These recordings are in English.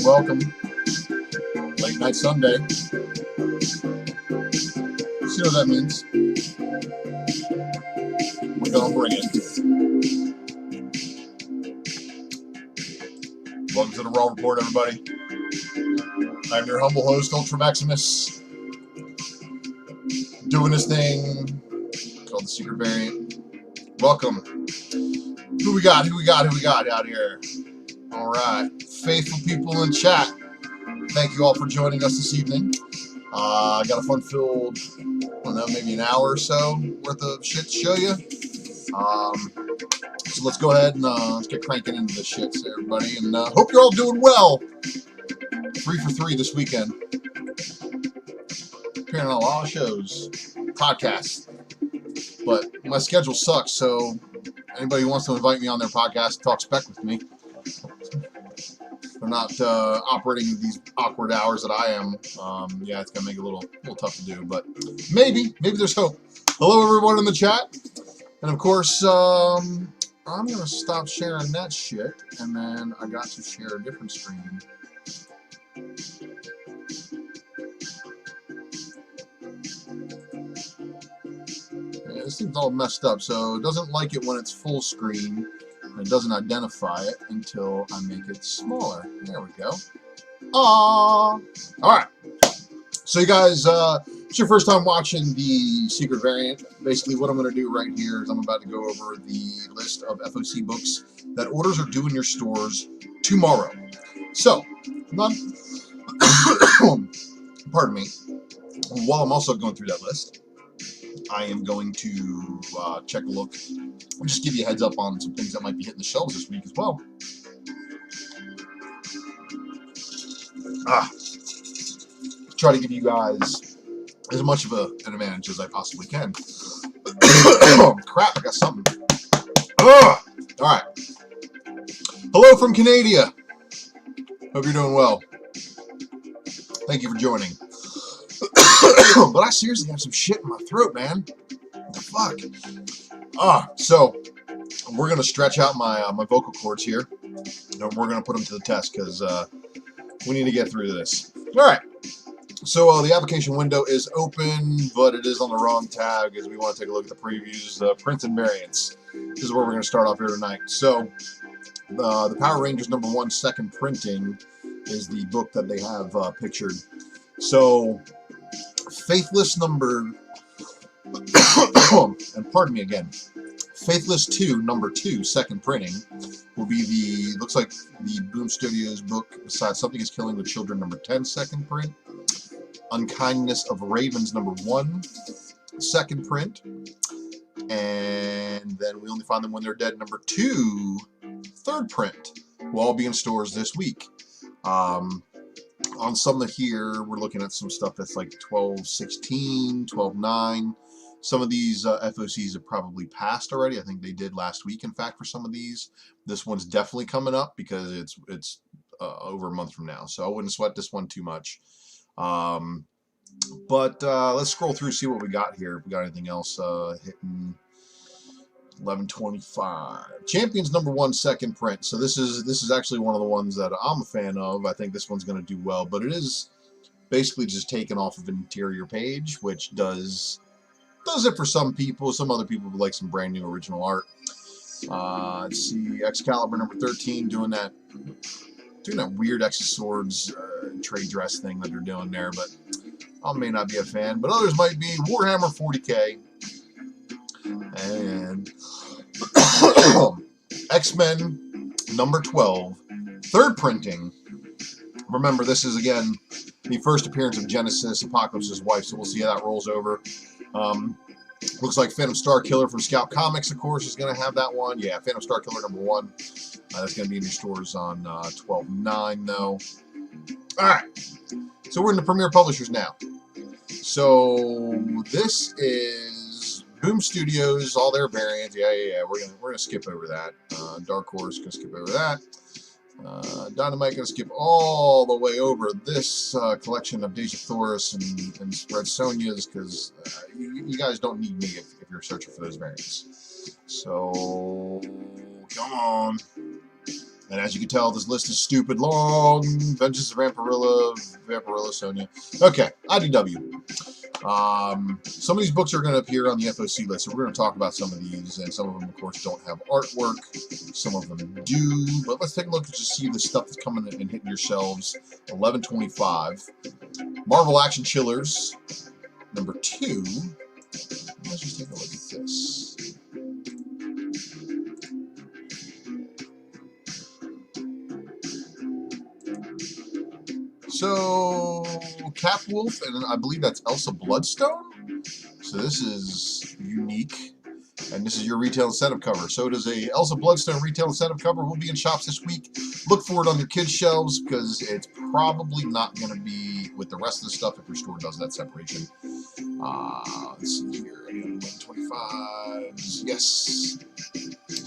Welcome. Late night Sunday. See what that means. We're gonna bring it. Welcome to the Raw Report, everybody. I'm your humble host, Ultra Maximus. Doing this thing called the Secret Variant. Welcome. Who we got out here? All right. Faithful people in chat. Thank you all for joining us this evening. I got a fun-filled, I don't know, maybe an hour or so worth of shit to show you. So let's go ahead and let's get cranking into this shit, everybody. And hope you're all doing well. 3 for 3 this weekend. Appearing on a lot of shows, podcasts. But my schedule sucks, so anybody who wants to invite me on their podcast, talk spec with me. They're not operating these awkward hours that I am. Yeah, it's gonna make it a little tough to do, but maybe there's hope. Hello, everyone in the chat, and of course, I'm gonna stop sharing that shit, and then I got to share a different screen. Yeah, this thing's all messed up, so it doesn't like it when it's full screen. It doesn't identify it until I make it smaller. There we go. All right. So you guys, it's your first time watching the Secret Variant. Basically, what I'm going to do right here is I'm about to go over the list of FOC books that orders are due in your stores tomorrow. So, pardon me. While I'm also going through that list, I am going to check a look. I'll just give you a heads up on some things that might be hitting the shelves this week as well. Try to give you guys as much of an advantage as I possibly can. Crap, I got something. All right. Hello from Canada. Hope you're doing well. Thank you for joining. But I seriously have some shit in my throat, man. What the fuck? So we're gonna stretch out my my vocal cords here, and we're gonna put them to the test because we need to get through this. All right. So the application window is open, but it is on the wrong tab because we want to take a look at the previews, prints and variants. This is where we're gonna start off here tonight. So the Power Rangers #1 second printing is the book that they have pictured. So Faithless number and pardon me again, Faithless 2 #2 second printing will be the, looks like the Boom Studios book besides Something is Killing the Children #10 second print, Unkindness of Ravens #1 second print, and then We Only Find Them When They're Dead #2 third print will all be in stores this week. On some of here, we're looking at some stuff that's like 12/16, 12/9. Some of these FOCs have probably passed already. I think they did last week, in fact, for some of these. This one's definitely coming up because it's over a month from now. So I wouldn't sweat this one too much. But let's scroll through, see what we got here. If we got anything else hitting 11/25. Champions #1 second print. So this is actually one of the ones that I'm a fan of. I think this one's going to do well, but it is basically just taken off of an interior page, which does it for some people. Some other people would like some brand new original art. Let's see, Excalibur #13 doing that weird X Swords trade dress thing that they're doing there, but I may not be a fan, but others might be. Warhammer 40K. And X-Men #12 third printing. Remember, this is again the first appearance of Genesis, Apocalypse's wife, so we'll see how that rolls over. Looks like Phantom Star Killer from Scout Comics, of course, is going to have that one. Yeah, Phantom Star Killer #1. That's going to be in your stores on 12/9, though. All right. So we're in the Premier Publishers now. So this is Boom Studios, all their variants. Yeah. We're gonna skip over that. Dark Horse gonna skip over that. Dynamite gonna skip all the way over this collection of Days of Thoris and Red Sonjas, because you guys don't need me if you're searching for those variants. So come on. And as you can tell, this list is stupid long. Vengeance of Vampirilla, Sonya. Okay, IDW. Some of these books are going to appear on the FOC list, so we're going to talk about some of these, and some of them, of course, don't have artwork. Some of them do, but let's take a look and just see the stuff that's coming and hitting your shelves. 11/25. Marvel Action Chillers, #2. Let's just take a look at this. So, Capwolf, and I believe that's Elsa Bloodstone. So this is unique, and this is your retail incentive cover. So does a Elsa Bloodstone retail incentive cover. Will be in shops this week. Look for it on your kids' shelves, because it's probably not going to be with the rest of the stuff if your store does that separation. Let's see here, 11/25. Yes.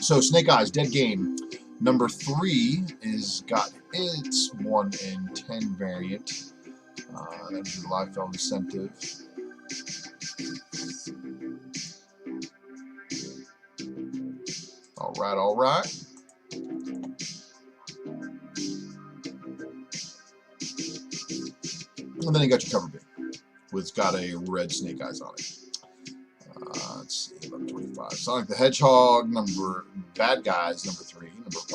So Snake Eyes, Dead Game. #3 is got its 1 in 10 variant. That is the Liefeld incentive. All right. And then you got your cover bit, which has got a red Snake Eyes on it. Let's see, 11/25. Sonic the Hedgehog, Bad Guys, #3,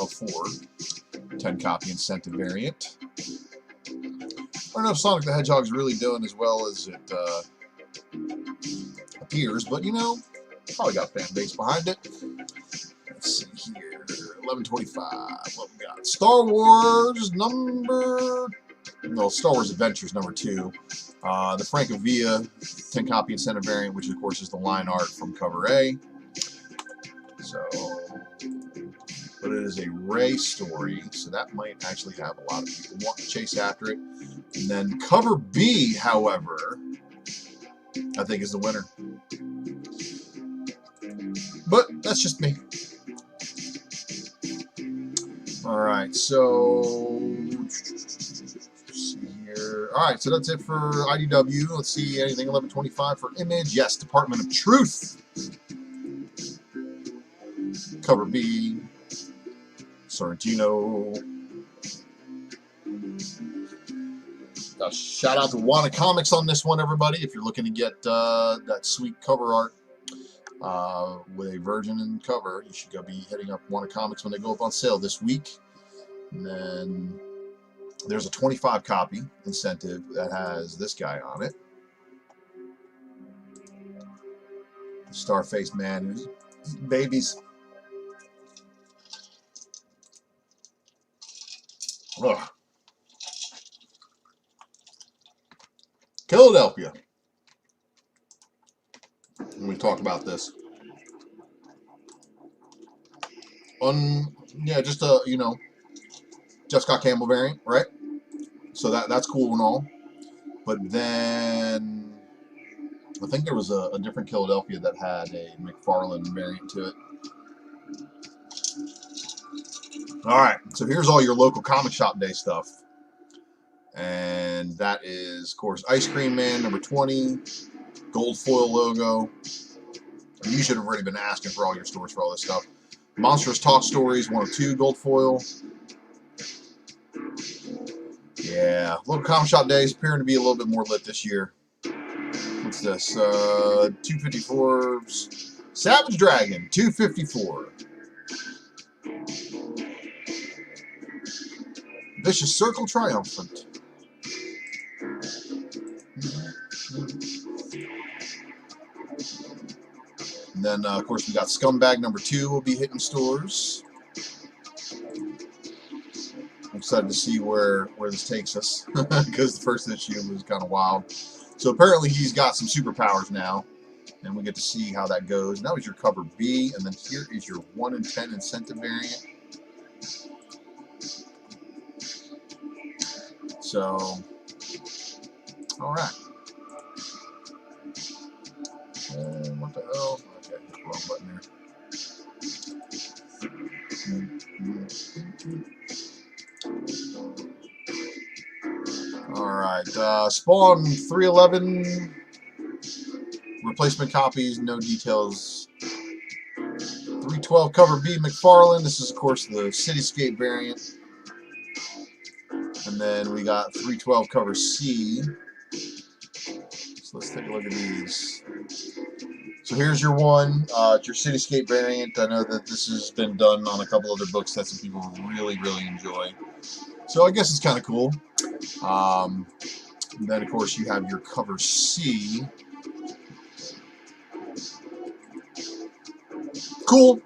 4, 10 copy incentive variant. I don't know if Sonic the Hedgehog is really doing as well as it appears, but you know, probably got a fan base behind it. Let's see here, 11/25. What we got? Star Wars Star Wars Adventures #2. The Francavilla 10 copy incentive variant, which of course is the line art from cover A. So, but it is a Ray story, so that might actually have a lot of people wanting to chase after it. And then cover B, however, I think is the winner. But that's just me. All right, so alright, so that's it for IDW. Let's see, anything 11/25 for Image. Yes, Department of Truth. Cover B. Sorrentino. Shout out to Wanna Comics on this one, everybody. If you're looking to get that sweet cover art with a Virgin in cover, you should go be hitting up Wanna Comics when they go up on sale this week. And then there's a 25 copy incentive that has this guy on it. Star-faced man who's babies. Ugh. Philadelphia. When we talk about this. Yeah, just a, Jeff Scott Campbell variant, right? So that's cool and all. But then I think there was a different Philadelphia that had a McFarlane variant to it. All right, so here's all your local comic shop day stuff. And that is, of course, Ice Cream Man #20, gold foil logo. And you should have already been asking for all your stores for all this stuff. Monstrous Talk Stories 102, gold foil. Yeah, local comic shop days appearing to be a little bit more lit this year. What's this? 254. Savage Dragon 254. Vicious Circle Triumphant. And then, of course, we got Scumbag #2 will be hitting stores. I'm excited to see where this takes us, because the first issue was kind of wild. So apparently he's got some superpowers now, and we get to see how that goes. And that was your cover B, and then here is your 1 in 10 incentive variant. So, all right. And what the hell? Okay, wrong button there. All right, Spawn 311. Replacement copies, no details. 312 cover B, McFarlane. This is, of course, the Cityscape variant. And then we got 312 cover C. So let's take a look at these. So here's your one. It's your Cityscape variant. I know that this has been done on a couple other books that some people really, really enjoy. So I guess it's kind of cool. And then, of course, you have your cover C. Cool.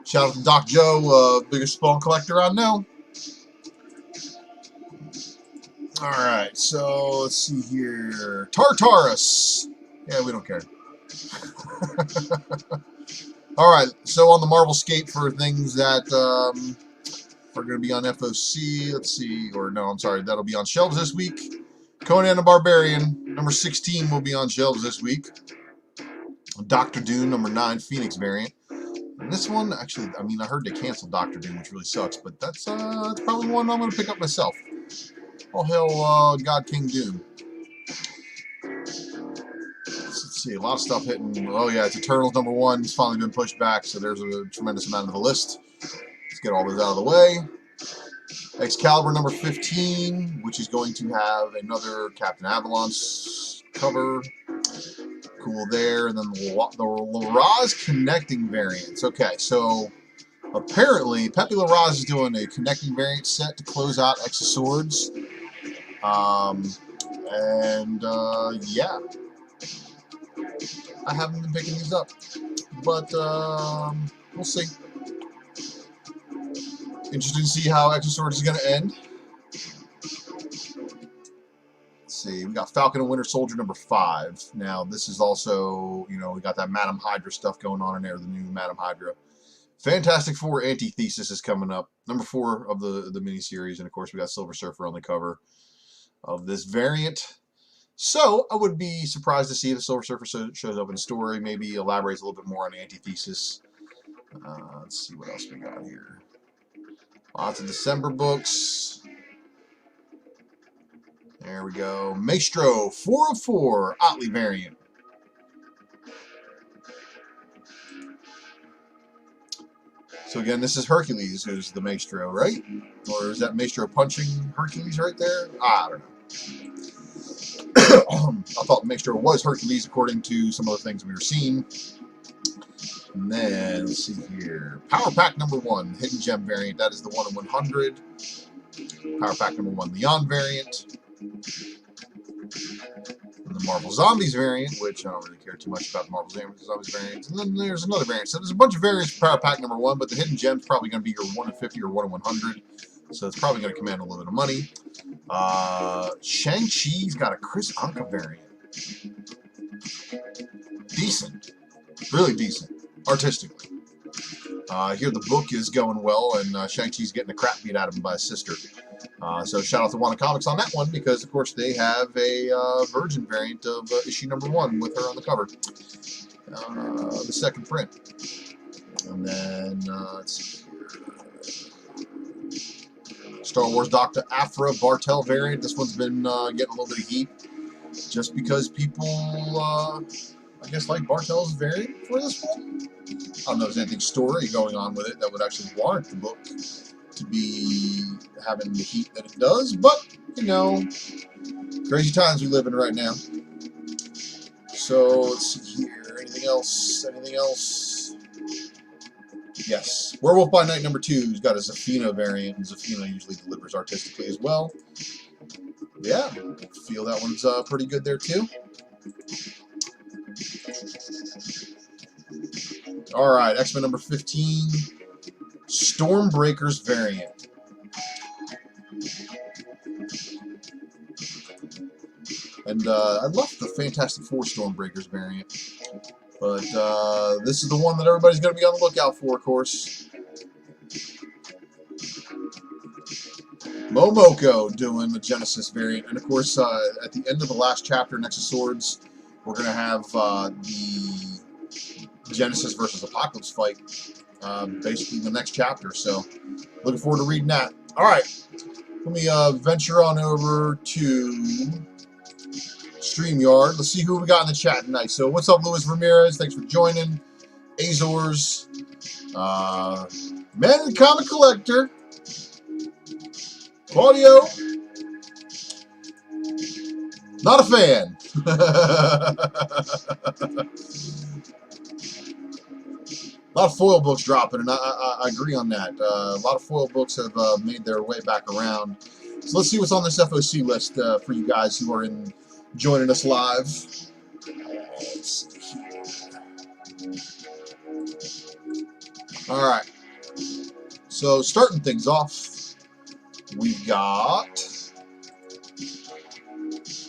Shout out to Doc Joe, biggest Spawn collector I know. Alright, so let's see here. Tartarus. Yeah, we don't care. Alright, so on the Marvelscape for things that are going to be on FOC, let's see, or no, I'm sorry, that'll be on shelves this week. Conan the Barbarian, number 16 will be on shelves this week. Dr. Doom, number 9, Phoenix variant. And this one, actually, I mean, I heard they canceled Dr. Doom, which really sucks, but that's probably one I'm going to pick up myself. Oh, hell, God King Doom. Let's see, a lot of stuff hitting. Oh, yeah, it's Eternals number 1. It's finally been pushed back, so there's a tremendous amount of the list. Let's get all those out of the way. Excalibur number 15, which is going to have another Captain Avalon's cover. Cool there. And then the Laraz connecting variants. Okay, so apparently Pepe Laraz is doing a connecting variant set to close out X of Swords. Yeah. I haven't been picking these up, but we'll see. Interesting to see how X of Swords is going to end. Let's see, we got Falcon and Winter Soldier number 5. Now, this is also, you know, we got that Madam Hydra stuff going on in there, the new Madam Hydra. Fantastic Four Antithesis is coming up, number 4 of the miniseries, and of course we got Silver Surfer on the cover of this variant. So I would be surprised to see if the Silver Surfer shows up in a story, maybe elaborates a little bit more on Antithesis. Let's see what else we got here. Lots of December books. There we go. Maestro 404 Otley variant. So again, this is Hercules who's the Maestro, right? Or is that Maestro punching Hercules right there? I don't know. I thought Maestro was Hercules according to some of the things we were seeing. And then, let's see here. Power Pack number 1, Hidden Gem variant. That is the 1 in 100. Power Pack number 1, Leon variant. And the Marvel Zombies variant, which I don't really care too much about the Marvel Zombies variants. And then there's another variant. So there's a bunch of variants for Power Pack number 1, but the Hidden Gem's probably going to be your 1 in 50 or 1 in 100. So it's probably going to command a little bit of money. Shang-Chi's got a Chris Anka variant. Decent. Really decent. Artistically. I hear the book is going well, and Shang-Chi's getting the crap beat out of him by his sister. So shout out to Wanda Comics on that one, because of course they have a Virgin variant of issue number 1 with her on the cover. The second print. And then, let's see here. Star Wars Dr. Aphra Bartel variant. This one's been getting a little bit of heat, just because people, I guess, like Bartel's variant for this one. I don't know if there's anything story going on with it that would actually warrant the book to be having the heat that it does, but, you know, crazy times we live in right now. So, let's see here. Anything else? Anything else? Yes. Werewolf by Night number 2's got a Zafina variant, and Zafina usually delivers artistically as well. Yeah, I feel that one's pretty good there too. Alright, X-Men number 15, Stormbreakers variant. And I love the Fantastic Four Stormbreakers variant. But this is the one that everybody's going to be on the lookout for, of course. Momoko doing the Genesis variant. And, of course, at the end of the last chapter, Next of Swords, we're going to have the Genesis versus Apocalypse fight, basically the next chapter. So, looking forward to reading that. All right. Let me venture on over to StreamYard. Let's see who we got in the chat tonight. So, what's up, Luis Ramirez? Thanks for joining. Azores. Man the Comic Collector. Claudio. Not a fan. A lot of foil books dropping, and I agree on that. A lot of foil books have made their way back around. So let's see what's on this FOC list for you guys who are joining us live. Let's see here. All right. So starting things off, we've got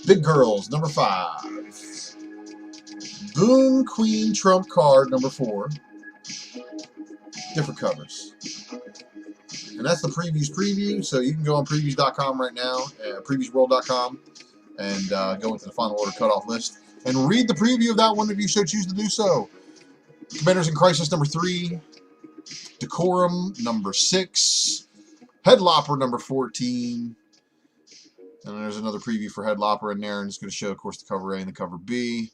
Big Girls, number 5. Boon Queen Trump card, number 4. Different covers. And that's the preview. So you can go on previews.com right now, previewsworld.com, and go into the final order cutoff list and read the preview of that one if you so choose to do so. Commanders in Crisis, number 3. Decorum, number 6. Headlopper, number 14. And there's another preview for Headlopper in there, and it's going to show, of course, the cover A and the cover B.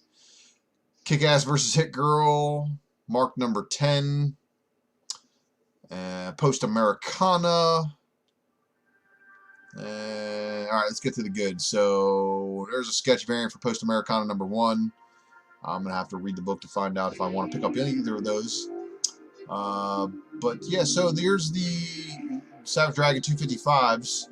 Kick-Ass versus Hit Girl, mark number 10. Post Americana. All right, let's get to the goods. So there's a sketch variant for Post Americana number 1. I'm going to have to read the book to find out if I want to pick up either of those. But yeah, so there's the Savage Dragon 255s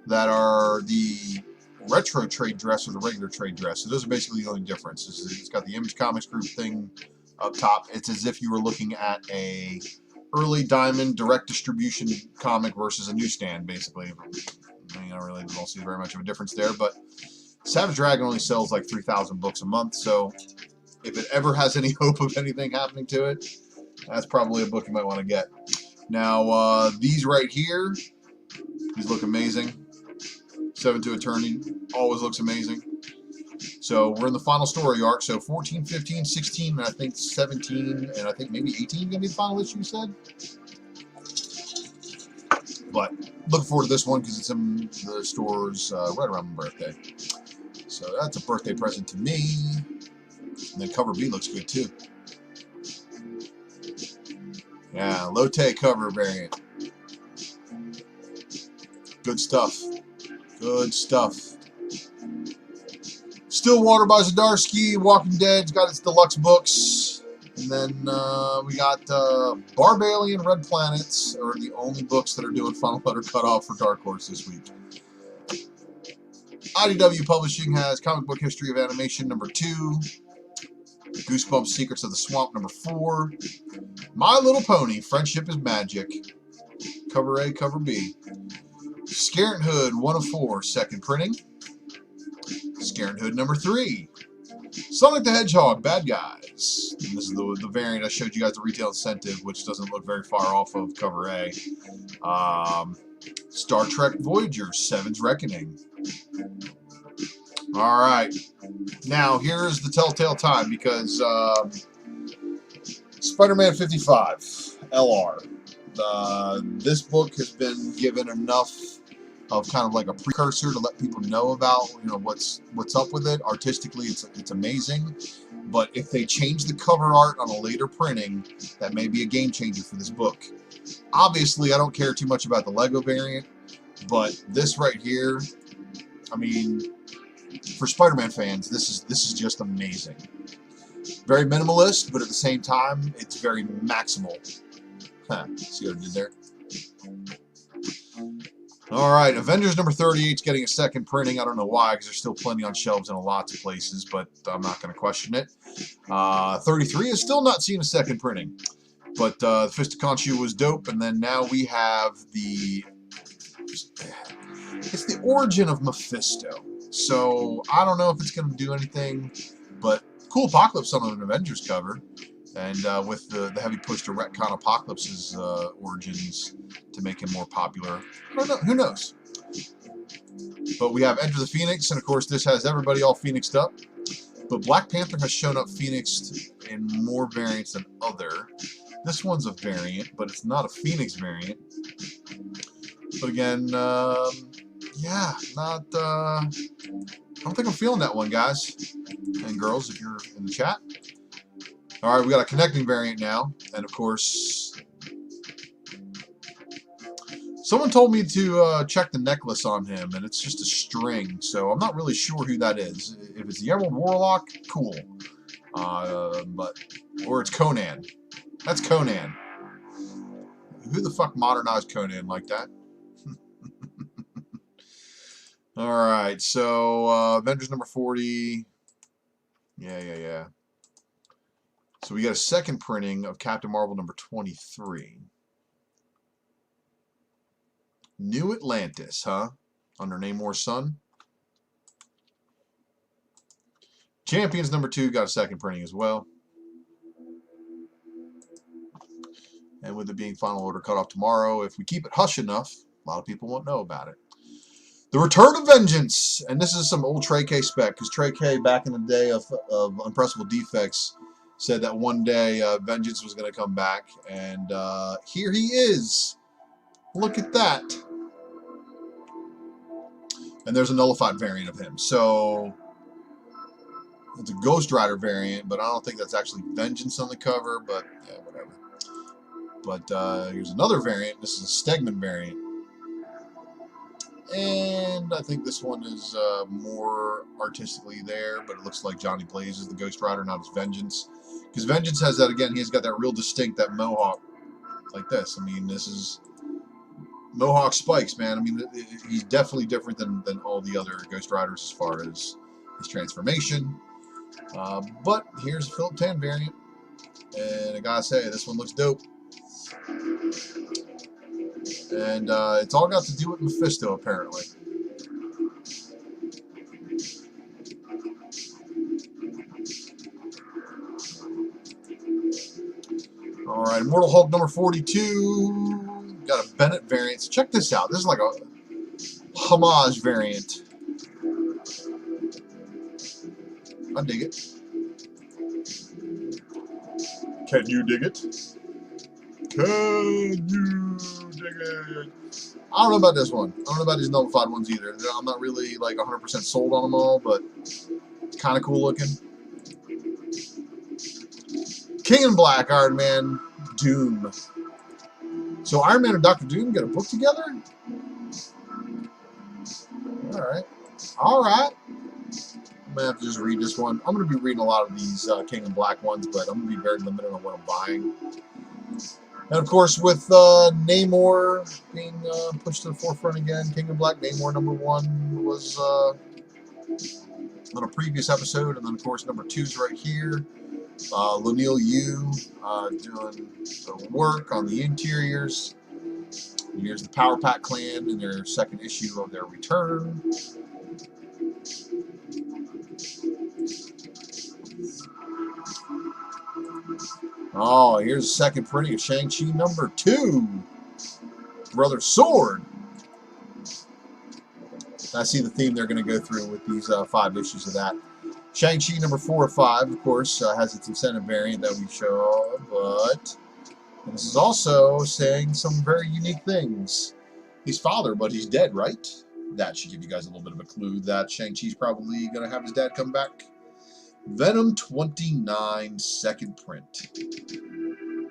that are the retro trade dress or the regular trade dress. So those are basically the only difference. It's got the Image Comics Group thing up top. It's as if you were looking at a early Diamond direct distribution comic versus a newsstand, basically. I mean, I really don't see very much of a difference there, but Savage Dragon only sells like 3,000 books a month, so if it ever has any hope of anything happening to it, that's probably a book you might want to get. Now, these right here, these look amazing. 7-2 Attorney always looks amazing. So we're in the final story arc. So 14, 15, 16, and I think 17, and I think maybe 18 going to be the final issue, you said? But looking forward to this one because it's in the stores right around my birthday. So that's a birthday present to me. And then cover B looks good too. Yeah, Lotte cover variant. Good stuff. Good stuff. Stillwater by Zdarsky, Walking Dead's got its deluxe books. And then we got Barbalian Red Planets are the only books that are doing final letter cutoff for Dark Horse this week. IDW Publishing has Comic Book History of Animation number 2. Goosebumps Secrets of the Swamp number 4. My Little Pony, Friendship is Magic. Cover A, cover B. Scarent Hood 1 of 4, second printing. Scarent Hood number 3. Sonic the Hedgehog, Bad Guys. And this is the variant I showed you guys the retail incentive, which doesn't look very far off of cover A. Star Trek Voyager, Seven's Reckoning. All right. Now, here's the telltale time because Spider-Man 55, LR. This book has been given enough of kind of like a precursor to let people know about, you know, what's up with it. Artistically, it's amazing. But if they change the cover art on a later printing, that may be a game changer for this book. Obviously, I don't care too much about the Lego variant, but this right here, I mean, for Spider-Man fans, this is just amazing. Very minimalist, but at the same time, it's very maximal. Huh, see what I did there? Alright, Avengers number 38 is getting a second printing. I don't know why, because there's still plenty on shelves in lots of places, but I'm not going to question it. 33 is still not seeing a second printing. But the Fist of Khonshu was dope, and then now we have the... It's the origin of Mephisto. So I don't know if it's going to do anything, but cool Apocalypse on an Avengers cover. And with the heavy push to retcon Apocalypse's origins to make him more popular. I don't know. Who knows? But we have Enter the Phoenix, and of course this has everybody all phoenixed up. But Black Panther has shown up phoenixed in more variants than other. This one's a variant, but it's not a Phoenix variant. But again, yeah, not. I don't think I'm feeling that one, guys and girls, if you're in the chat. All right, we got a connecting variant now, and of course, someone told me to check the necklace on him, and it's just a string, so I'm not really sure who that is. If it's the Emerald Warlock, cool, or it's Conan. That's Conan. Who the fuck modernized Conan like that? All right, so Avengers number 40. Yeah. So we got a second printing of Captain Marvel number 23. New Atlantis, huh? Under Namor's son. Champions number 2 got a second printing as well. And with it being final order cut off tomorrow, if we keep it hush enough, a lot of people won't know about it. The Return of Vengeance, and this is some old Trey K spec, because Trey K back in the day of Unpressable Defects said that one day Vengeance was going to come back, and here he is. Look at that. And there's a nullified variant of him. So it's a Ghost Rider variant, but I don't think that's actually Vengeance on the cover, but yeah, whatever. But here's another variant. This is a Stegman variant. And I think this one is more artistically there, but it looks like Johnny Blaze is the Ghost Rider, not his Vengeance. Because Vengeance has that, again, he's got that real distinct, that mohawk, like this. I mean, this is mohawk spikes, man. I mean, he's definitely different than all the other Ghost Riders as far as his transformation. But here's a Philip Tan variant. And I gotta say, this one looks dope. And it's all got to do with Mephisto, apparently. All right, Immortal Hulk number 42. Got a Bennett variant. So check this out. This is like a homage variant. I dig it. Can you dig it? Can you dig it? I don't know about this one. I don't know about these nullified ones either. I'm not really like 100% sold on them all, but it's kind of cool looking. King in Black, Iron Man, Doom. So Iron Man and Dr. Doom get a book together? All right. I'm going to have to just read this one. I'm going to be reading a lot of these King in Black ones, but I'm going to be very limited on what I'm buying. And of course, with Namor being pushed to the forefront again, King in Black, Namor number 1 was on a previous episode, and then of course number 2 is right here. Lunil Yu doing the work on the interiors. And here's the Power Pack Clan in their second issue of their return. Oh, here's a second printing of Shang-Chi number 2. Brother Sword. I see the theme they're going to go through with these 5 issues of that. Shang-Chi number 4 or 5, of course, has its incentive variant that we show, but this is also saying some very unique things. He's father, but he's dead, right? That should give you guys a little bit of a clue that Shang-Chi's probably going to have his dad come back. Venom 29 second print.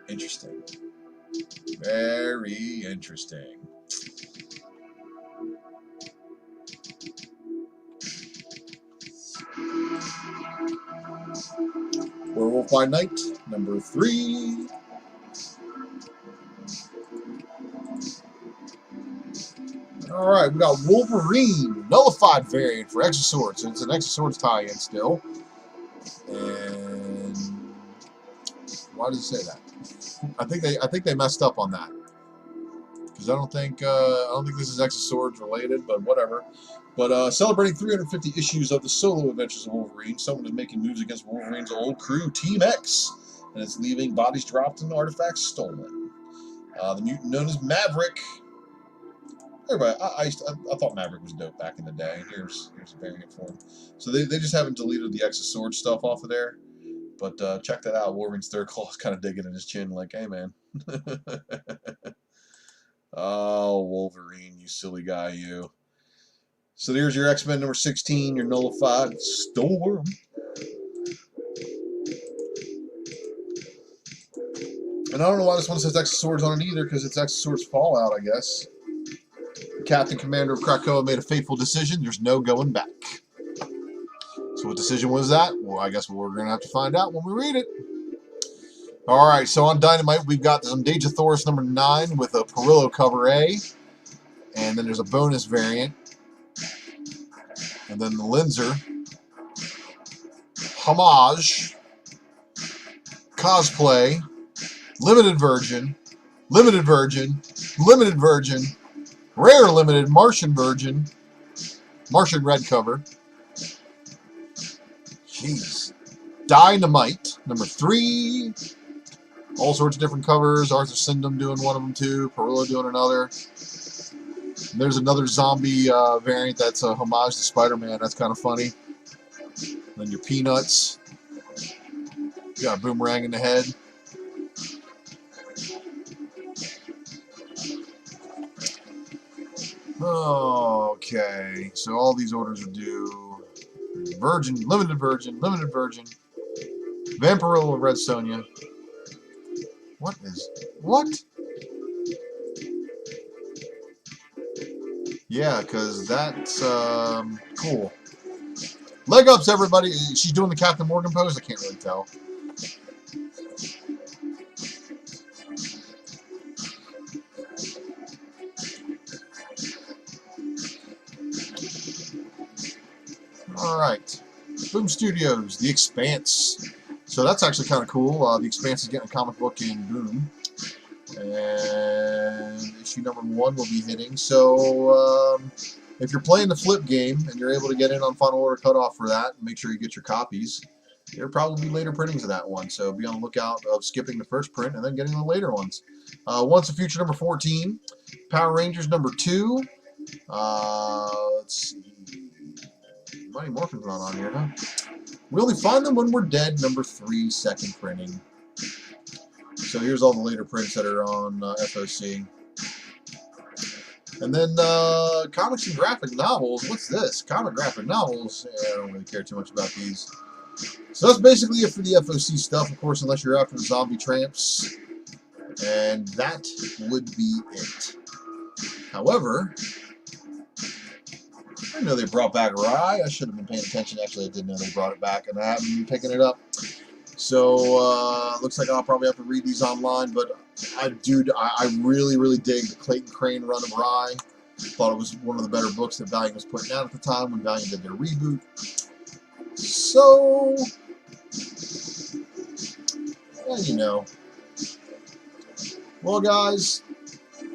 Interesting. Very interesting. Werewolf by Night, number 3. Alright, we got Wolverine, nullified variant for Exoswords. So it's an Exoswords tie-in still. And why does it say that? I think they messed up on that. because I don't think this is X of Swords related, but whatever. But celebrating 350 issues of the solo adventures of Wolverine, someone is making moves against Wolverine's old crew, Team X, and it's leaving bodies dropped and artifacts stolen. The mutant known as Maverick. Everybody, I thought Maverick was dope back in the day. Here's a variant for him. So they just haven't deleted the X of Swords stuff off of there. But check that out. Wolverine's third claw is kind of digging in his chin like, hey, man. Oh, Wolverine, you silly guy, you. So there's your X-Men number 16, your nullified Storm. And I don't know why this one says X of Swords on it either, because it's X of Swords Fallout, I guess. The Captain Commander of Krakoa made a fateful decision. There's no going back. So what decision was that? Well, I guess we're going to have to find out when we read it. All right, so on Dynamite, we've got some Daejathorus number 9 with a Perillo cover A. And then there's a bonus variant. And then the Linzer. Homage. Cosplay. Limited Virgin. Limited Virgin. Limited Virgin. Rare Limited Martian Virgin. Martian red cover. Jeez. Dynamite number 3. All sorts of different covers. Arthur Syndom doing one of them too. Perillo doing another. And there's another zombie variant that's a homage to Spider-Man. That's kind of funny. And then your Peanuts. You got a boomerang in the head. Okay, so all these orders are due. Virgin, Limited Virgin, Limited Virgin. Vampirilla, Red Sonja. What? Yeah, because that's cool. Leg ups, everybody. She's doing the Captain Morgan pose. I can't really tell. All right. Boom Studios, The Expanse. So that's actually kind of cool. The Expanse is getting a comic book in Boom. And issue number 1 will be hitting. So if you're playing the flip game and you're able to get in on final order cutoff for that, make sure you get your copies. There'll probably be later printings of that one. So be on the lookout of skipping the first print and then getting the later ones. Once a Future number 14. Power Rangers number 2. Let's see. Mighty Morphin's not on here, huh? We only find them when we're dead. Number 3, second printing. So here's all the later prints that are on FOC. And then comics and graphic novels. What's this? Comic graphic novels. Yeah, I don't really care too much about these. So that's basically it for the FOC stuff, of course, unless you're after the zombie tramps. And that would be it. However, I know they brought back Rye. I should have been paying attention. Actually, I did know they brought it back, and I haven't been picking it up. So, looks like I'll probably have to read these online, but I really, really dig the Clayton Crane run of Rye. Thought it was one of the better books that Valiant was putting out at the time when Valiant did their reboot. So, yeah, you know. Well, guys,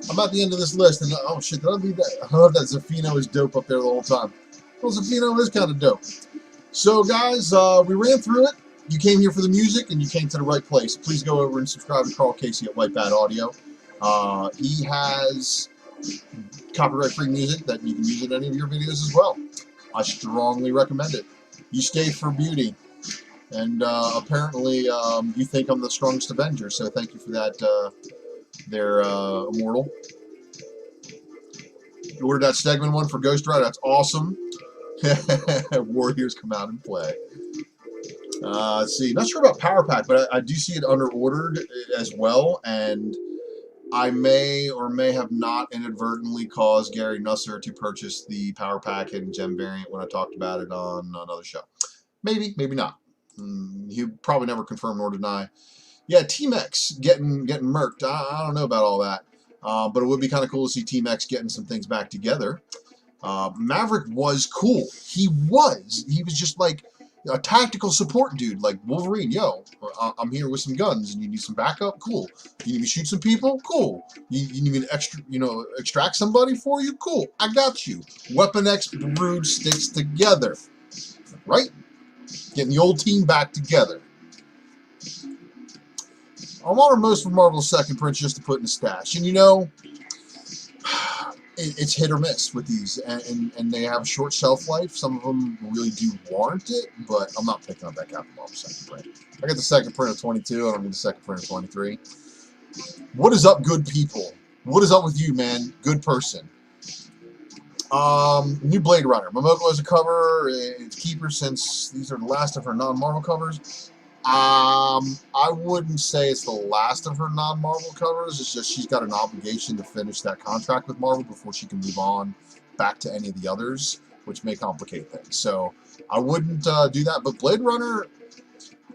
I'm at the end of this list, and oh shit, did I leave that? I love that Zafino is dope up there the whole time. Well, Zafino is kind of dope. So, guys, we ran through it. You came here for the music, and you came to the right place. Please go over and subscribe to Carl Casey at White Bat Audio. He has copyright-free music that you can use in any of your videos as well. I strongly recommend it. You stay for beauty. And apparently you think I'm the strongest Avenger, so thank you for that, there, Immortal. You ordered that Stegman one for Ghost Rider. That's awesome. Warriors come out and play. Let's see. Not sure about Power Pack, but I do see it under ordered as well, and I may or may have not inadvertently caused Gary Nusser to purchase the Power Pack and Gem variant when I talked about it on another show. Maybe, maybe not. He probably never confirm nor deny. Yeah, Team X getting murked. I don't know about all that, but it would be kind of cool to see Team X getting some things back together. Maverick was cool. He was just like, a tactical support dude like Wolverine. Yo, I'm here with some guns, and you need some backup. Cool. You need me to shoot some people. Cool. You need me to extract somebody for you. Cool. I got you. Weapon X Brood sticks together, right? Getting the old team back together. I want our most remarkable second print just to put in the stash, and you know, it's hit or miss with these, and they have a short shelf life. Some of them really do warrant it, but I'm not picking up that Captain Marvel second print. I got the second print of 22. I don't need the second print of 23. What is up, good people? What is up with you, man? Good person. New Blade Runner. Momoko has a cover. It's keeper since these are the last of her non-Marvel covers. I wouldn't say it's the last of her non-Marvel covers. It's just she's got an obligation to finish that contract with Marvel before she can move on back to any of the others, which may complicate things. So I wouldn't do that. But Blade Runner,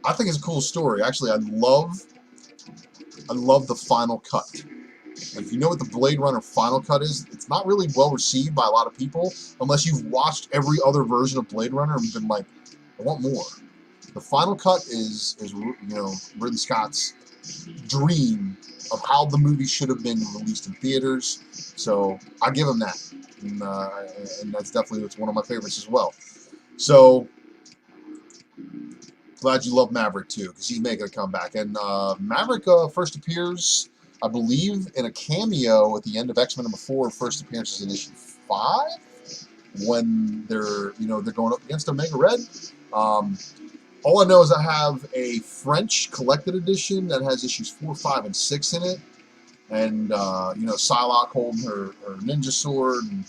I think it's a cool story. Actually, I love the final cut. If you know what the Blade Runner final cut is, it's not really well received by a lot of people unless you've watched every other version of Blade Runner and been like, I want more. The final cut is Ridley Scott's dream of how the movie should have been released in theaters. So I give him that, and that's definitely one of my favorites as well. So glad you love Maverick too, because he's making a comeback. And Maverick first appears, I believe, in a cameo at the end of X-Men #4. First appearance is in issue 5 when they're going up against Omega Red. All I know is I have a French collected edition that has issues 4, 5, and 6 in it, and Psylocke holding her ninja sword and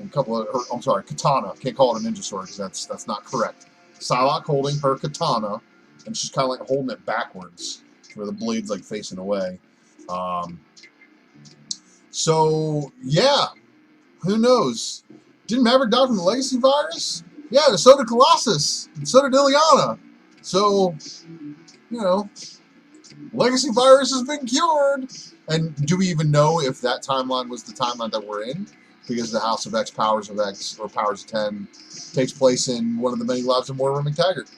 a couple of I'm sorry, katana. Can't call it a ninja sword because that's not correct. Psylocke holding her katana, and she's kind of like holding it backwards, where the blade's like facing away. So yeah, who knows? Didn't Maverick die from the legacy virus? Yeah, so did Colossus, and so did Ileana. So, legacy virus has been cured. And do we even know if that timeline was the timeline that we're in? Because the House of X, Powers of X, or Powers of 10 takes place in one of the many lives of Moira McTaggart.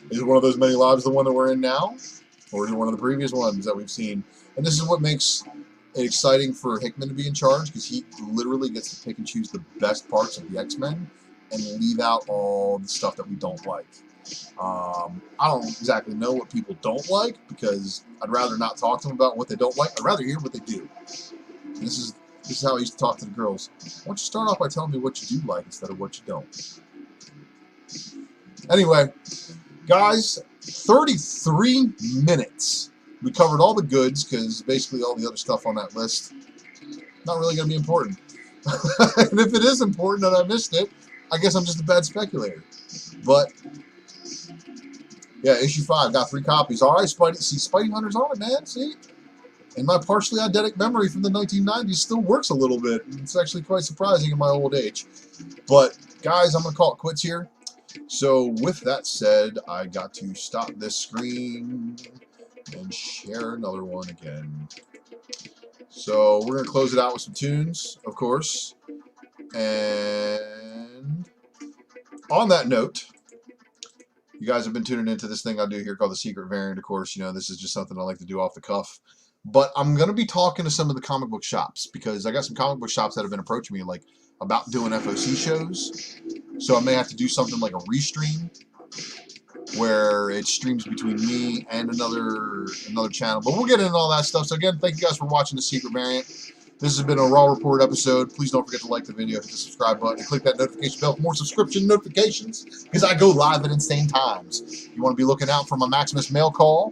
Is one of those many lives the one that we're in now? Or is it one of the previous ones that we've seen? And this is what makes it exciting for Hickman to be in charge, because he literally gets to pick and choose the best parts of the X-Men and leave out all the stuff that we don't like. I don't exactly know what people don't like, because I'd rather not talk to them about what they don't like. I'd rather hear what they do. This is how I used to talk to the girls. Why don't you start off by telling me what you do like instead of what you don't? Anyway, guys, 33 minutes. We covered all the goods, because basically all the other stuff on that list not really going to be important. And if it is important and I missed it, I guess I'm just a bad speculator. But yeah, issue 5 got 3 copies. All right, Spidey. See, Spidey Hunter's on it, man. See, and my partially eidetic memory from the 1990s still works a little bit. It's actually quite surprising in my old age. But guys, I'm gonna call it quits here. So with that said, I got to stop this screen and share another one again. So we're gonna close it out with some tunes, of course. And on that note, you guys have been tuning into this thing I do here called the Secret Variant. Of course, this is just something I like to do off the cuff. But I'm going to be talking to some of the comic book shops, because I got some comic book shops that have been approaching me about doing FOC shows. So I may have to do something like a restream where it streams between me and another channel. But we'll get into all that stuff. So again, thank you guys for watching the Secret Variant. This has been a Raw Report episode. Please don't forget to like the video, hit the subscribe button, and click that notification bell for more subscription notifications, because I go live at insane times. You want to be looking out for my Maximus mail call.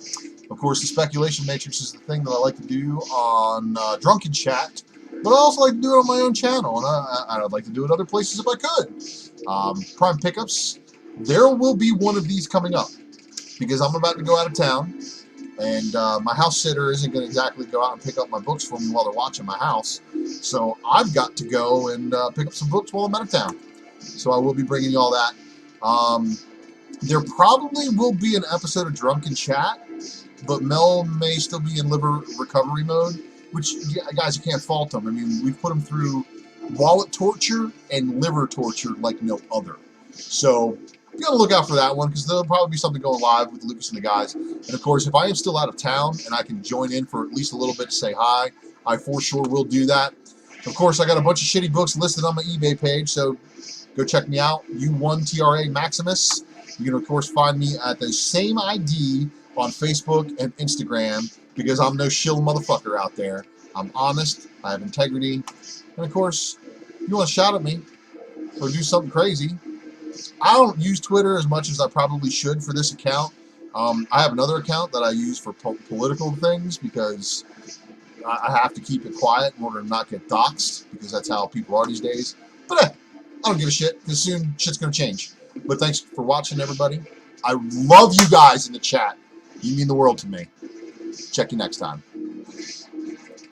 Of course, the Speculation Matrix is the thing that I like to do on Drunken Chat, but I also like to do it on my own channel, and I'd like to do it other places if I could. Prime Pickups, there will be one of these coming up, because I'm about to go out of town. And my house sitter isn't going to exactly go out and pick up my books for me while they're watching my house. So I've got to go and pick up some books while I'm out of town. So I will be bringing you all that. There probably will be an episode of Drunken Chat, but Mel may still be in liver recovery mode, which, guys, you can't fault him. I mean, we've put him through wallet torture and liver torture like no other. So be on the lookout for that one, because there'll probably be something going live with Lucas and the guys. And of course, if I am still out of town and I can join in for at least a little bit to say hi, I for sure will do that. Of course, I got a bunch of shitty books listed on my eBay page, so go check me out. U1TRA Maximus. You can, of course, find me at the same ID on Facebook and Instagram, because I'm no shill motherfucker out there. I'm honest, I have integrity, and of course, if you want to shout at me or do something crazy, I don't use Twitter as much as I probably should for this account. I have another account that I use for political things, because I have to keep it quiet in order to not get doxxed, because that's how people are these days. But I don't give a shit, because soon shit's going to change. But thanks for watching, everybody. I love you guys in the chat. You mean the world to me. Check you next time.